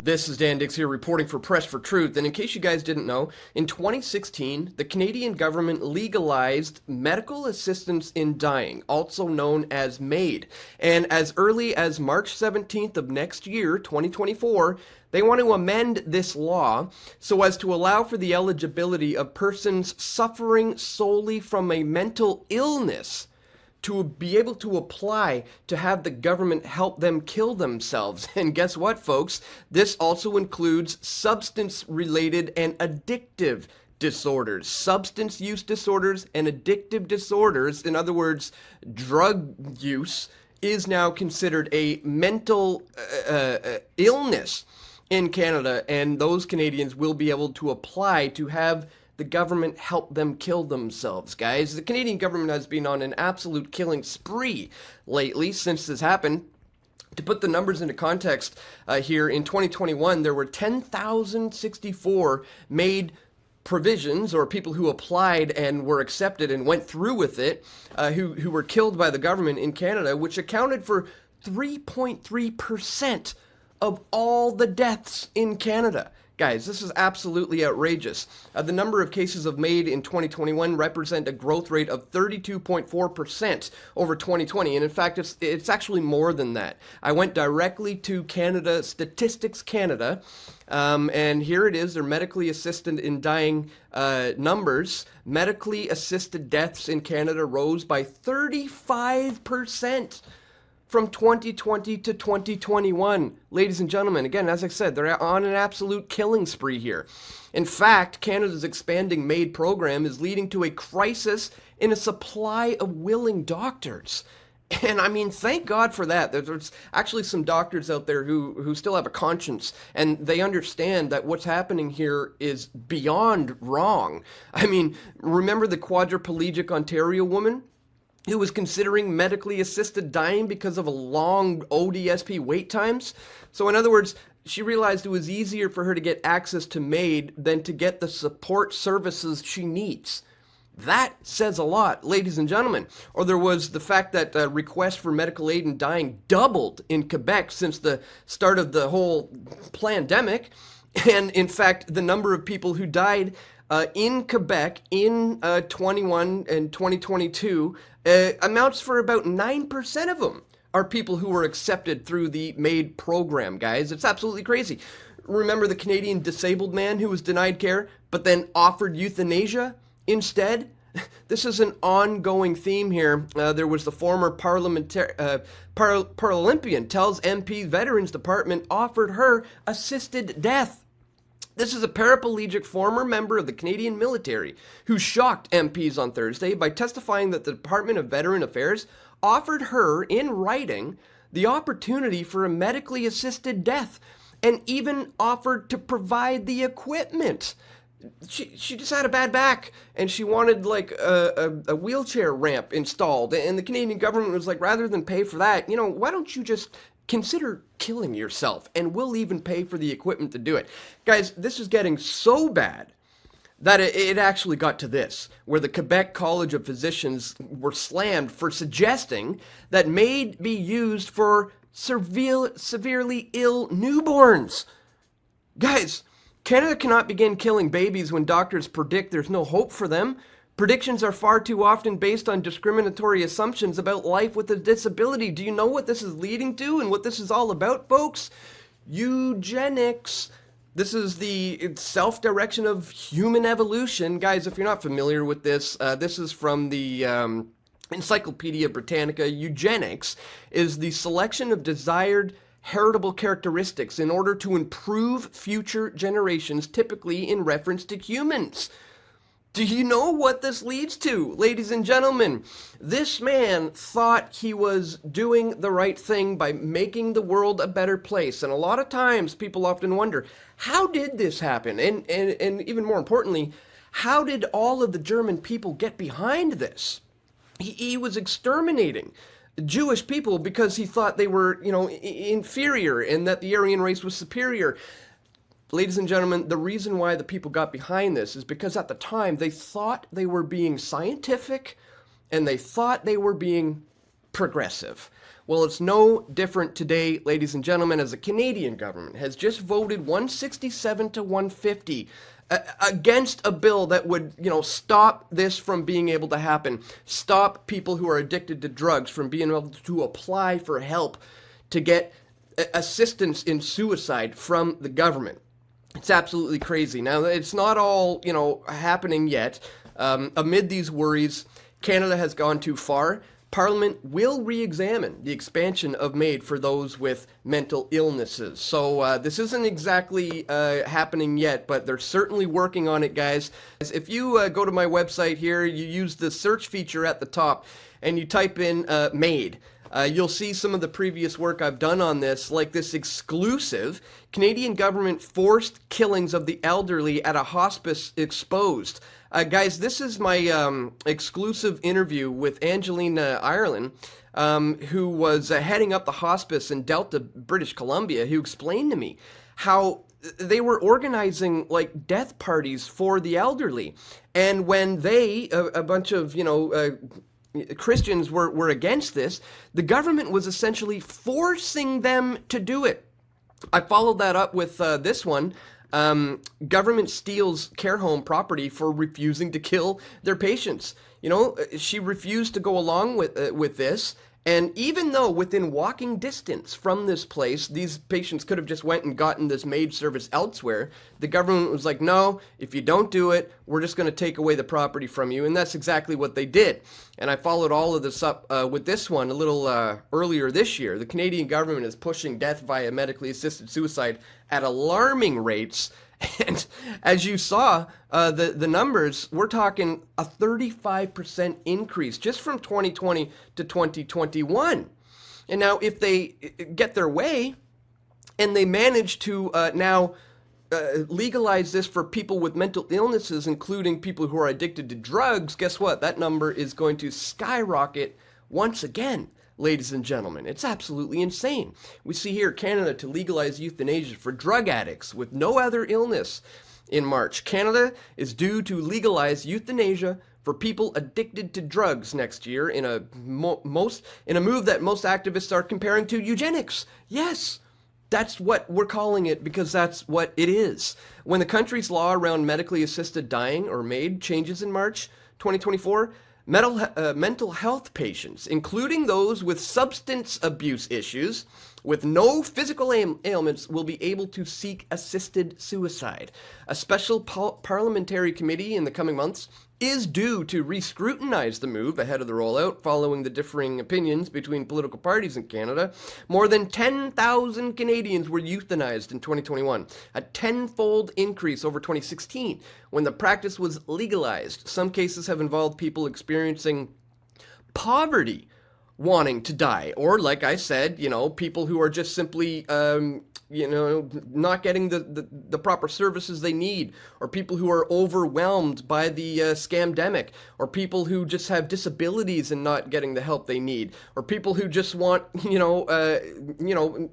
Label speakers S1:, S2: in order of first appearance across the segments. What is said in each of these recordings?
S1: This is Dan Dix here reporting for Press for Truth, and in case you guys didn't know, in 2016, the Canadian government legalized medical assistance in dying, also known as MAID, and as early as March 17th of next year, 2024, they want to amend this law so as to allow for the eligibility of persons suffering solely from a mental illness to be able to apply to have the government help them kill themselves. And guess what, folks? This also includes substance-related and addictive disorders. Substance use disorders and addictive disorders, in other words, drug use, is now considered a mental illness in Canada, and those Canadians will be able to apply to have the government help them kill themselves, guys. The Canadian government has been on an absolute killing spree lately since this happened. To put the numbers into context here, in 2021, there were 10,064 made provisions, or people who applied and were accepted and went through with it, who were killed by the government in Canada, which accounted for 3.3% of all the deaths in Canada. Guys, this is absolutely outrageous. The number of cases of MAID in 2021 represent a growth rate of 32.4% over 2020, and in fact, it's actually more than that. I went directly to Canada, Statistics Canada, and here it is, their medically assisted in dying numbers. Medically assisted deaths in Canada rose by 35%. From 2020 to 2021. Ladies and gentlemen, again, as I said, they're on an absolute killing spree here. In fact, Canada's expanding MAID program is leading to a crisis in a supply of willing doctors. And I mean, thank God for that. There's actually some doctors out there who still have a conscience, and they understand that what's happening here is beyond wrong. I mean, remember the quadriplegic Ontario woman who was considering medically assisted dying because of a long ODSP wait times? So in other words, she realized it was easier for her to get access to MAID than to get the support services she needs. That says a lot, ladies and gentlemen. Or there was the fact that requests for medical aid in dying doubled in Quebec since the start of the whole pandemic. And in fact, the number of people who died in Quebec in 21 and 2022 amounts for about 9% of them are people who were accepted through the MAID program, guys. It's absolutely crazy. Remember the Canadian disabled man who was denied care but then offered euthanasia instead? This is an ongoing theme here. There was the former Paralympian tells MP Veterans Department offered her assisted death. This is a paraplegic former member of the Canadian military who shocked MPs on Thursday by testifying that the Department of Veteran Affairs offered her, in writing, the opportunity for a medically assisted death and even offered to provide the equipment. She just had a bad back and she wanted like a wheelchair ramp installed, and the Canadian government was like, rather than pay for that, you know, why don't you just consider killing yourself, and we'll even pay for the equipment to do it. Guys, this is getting so bad that it actually got to this, where the Quebec College of Physicians were slammed for suggesting that MAID be used for severely ill newborns. Guys, Canada cannot begin killing babies when doctors predict there's no hope for them. Predictions are far too often based on discriminatory assumptions about life with a disability. Do you know what this is leading to and what this is all about, folks? Eugenics. This is the self-direction of human evolution. Guys, if you're not familiar with this, this is from the Encyclopedia Britannica. Eugenics is the selection of desired heritable characteristics in order to improve future generations, typically in reference to humans. Do you know what this leads to, ladies and gentlemen? This man thought he was doing the right thing by making the world a better place. And a lot of times people often wonder, how did this happen? And even more importantly, how did all of the German people get behind this? He was exterminating Jewish people because he thought they were, you know, inferior and that the Aryan race was superior. Ladies and gentlemen, the reason why the people got behind this is because at the time they thought they were being scientific and they thought they were being progressive. Well, it's no different today, ladies and gentlemen, as the Canadian government has just voted 167 to 150 against a bill that would, stop this from being able to happen, stop people who are addicted to drugs from being able to apply for help to get assistance in suicide from the government. It's absolutely crazy. Now, it's not all, happening yet. Amid these worries, Canada has gone too far. Parliament will re-examine the expansion of MAID for those with mental illnesses. So this isn't exactly happening yet, but they're certainly working on it, guys. If you go to my website here, you use the search feature at the top, and you type in MAID. You'll see some of the previous work I've done on this, like this exclusive Canadian government forced killings of the elderly at a hospice exposed. Guys, this is my exclusive interview with Angelina Ireland, who was heading up the hospice in Delta, British Columbia, who explained to me how they were organizing like death parties for the elderly. And when they, a bunch of, Christians were against this, the government was essentially forcing them to do it. I followed that up with this one. Government steals care home property for refusing to kill their patients. She refused to go along with this. And even though within walking distance from this place, these patients could have just went and gotten this MAID service elsewhere, the government was like, no, if you don't do it, we're just going to take away the property from you. And that's exactly what they did. And I followed all of this up with this one a little earlier this year. The Canadian government is pushing death via medically assisted suicide at alarming rates. And as you saw, the numbers, we're talking a 35% increase just from 2020 to 2021. And now if they get their way and they manage to now legalize this for people with mental illnesses, including people who are addicted to drugs, guess what? That number is going to skyrocket once again. Ladies and gentlemen, it's absolutely insane. We see here Canada to legalize euthanasia for drug addicts with no other illness in March. Canada is due to legalize euthanasia for people addicted to drugs next year in a move that most activists are comparing to eugenics. Yes, that's what we're calling it because that's what it is. When the country's law around medically assisted dying, or MAID, changes in March 2024, mental health patients, including those with substance abuse issues, with no physical ailments, will be able to seek assisted suicide. A special parliamentary committee in the coming months is due to re-scrutinize the move ahead of the rollout, following the differing opinions between political parties in Canada. More than 10,000 Canadians were euthanized in 2021, a tenfold increase over 2016, when the practice was legalized. Some cases have involved people experiencing poverty wanting to die, or like I said, people who are just simply not getting the proper services they need, or people who are overwhelmed by the scamdemic, or people who just have disabilities and not getting the help they need, or people who just want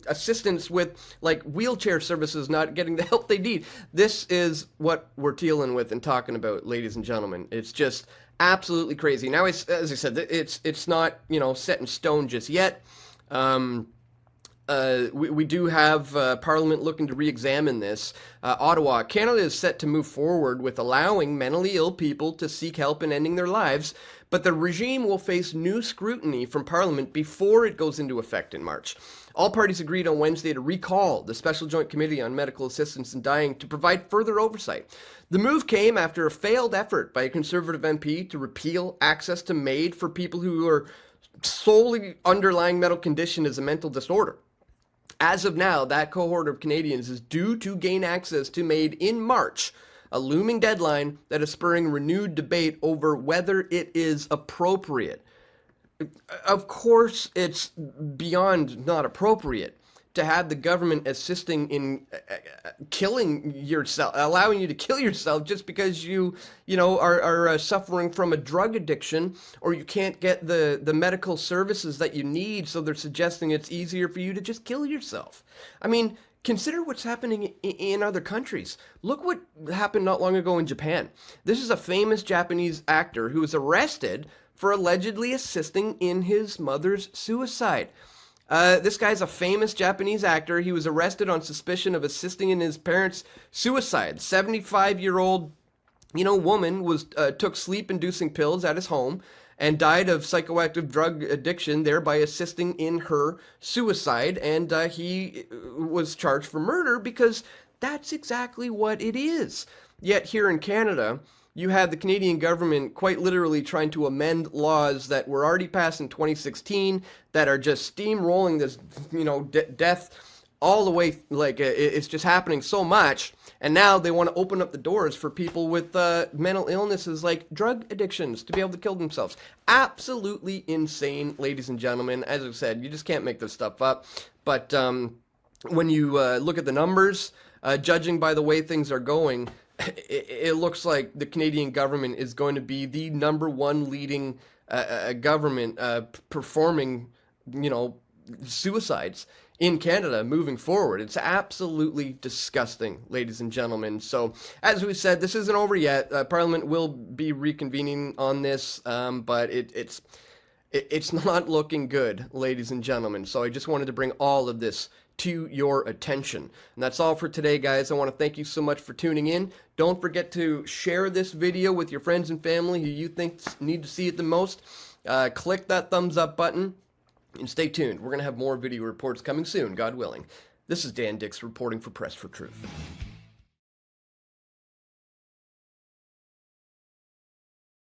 S1: assistance with like wheelchair services, not getting the help they need. This is what we're dealing with and talking about, ladies and gentlemen. It's just absolutely crazy. Now, as I said, it's not set in stone just yet. We do have Parliament looking to re-examine this. Ottawa, Canada is set to move forward with allowing mentally ill people to seek help in ending their lives, but the regime will face new scrutiny from Parliament before it goes into effect in March. All parties agreed on Wednesday to recall the Special Joint Committee on Medical Assistance in Dying to provide further oversight. The move came after a failed effort by a Conservative MP to repeal access to MAID for people who are solely underlying medical condition is a mental disorder. As of now, that cohort of Canadians is due to gain access to MAID in March, a looming deadline that is spurring renewed debate over whether it is appropriate. Of course, it's beyond not appropriate to have the government assisting in killing yourself, allowing you to kill yourself just because you are suffering from a drug addiction, or you can't get the medical services that you need, so they're suggesting it's easier for you to just kill yourself. I mean, consider what's happening in other countries. Look what happened not long ago in Japan. This is a famous Japanese actor who was arrested for allegedly assisting in his mother's suicide. This guy's a famous Japanese actor. He was arrested on suspicion of assisting in his parents' suicide. 75-year-old, woman took sleep-inducing pills at his home and died of psychoactive drug addiction, thereby assisting in her suicide. And he was charged for murder because that's exactly what it is. Yet here in Canada, you have the Canadian government quite literally trying to amend laws that were already passed in 2016 that are just steamrolling this, death all the way. Like, it's just happening so much. And now they want to open up the doors for people with mental illnesses like drug addictions to be able to kill themselves. Absolutely insane, ladies and gentlemen. As I said, you just can't make this stuff up. But when you look at the numbers, judging by the way things are going, it looks like the Canadian government is going to be the #1 leading government performing, suicides in Canada moving forward. It's absolutely disgusting, ladies and gentlemen. So, as we said, this isn't over yet. Parliament will be reconvening on this, but it's not looking good, ladies and gentlemen. So I just wanted to bring all of this to your attention. And that's all for today, guys. I want to thank you so much for tuning in. Don't forget to share this video with your friends and family who you think need to see it the most. Click that thumbs up button and stay tuned. We're going to have more video reports coming soon, God willing. This is Dan Dix reporting for Press for Truth.